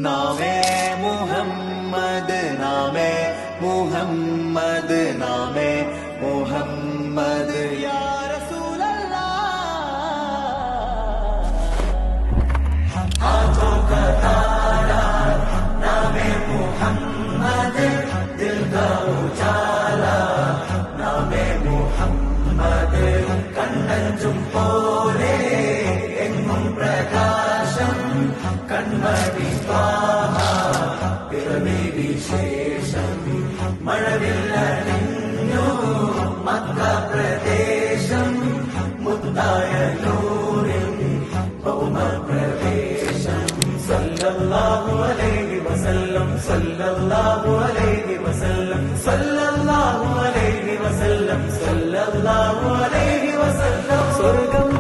നാമേ മുഹമ്മദ് നാമേ മുഹമ്മദ് നാമേ മുഹമ്മദ് യാ റസൂലല്ലാഹ് हाथों का तारा नामे मुहम्मद दिल का उजाला नामे मुहम्मद കണ്ണഞ്ചും പോലെ എങ്ങും പ്രകാശം കൺമണി ത്വാഹ പിറവി വിശേഷം മഴവില്ലണിഞ്ഞു മക്ക പ്രദേശം മുത്തായ നൂറിൻ ഭൗമപ്രവേശം സല്ലല്ലാഹു അലൈഹി വസല്ലം സല്ലല്ലാഹു അലൈഹി വസല്ലം സല്ലല്ലാഹു അലൈഹി വസല്ലം സല്ലല്ലാഹു അലൈഹി വസല്ലം സ്വർഗം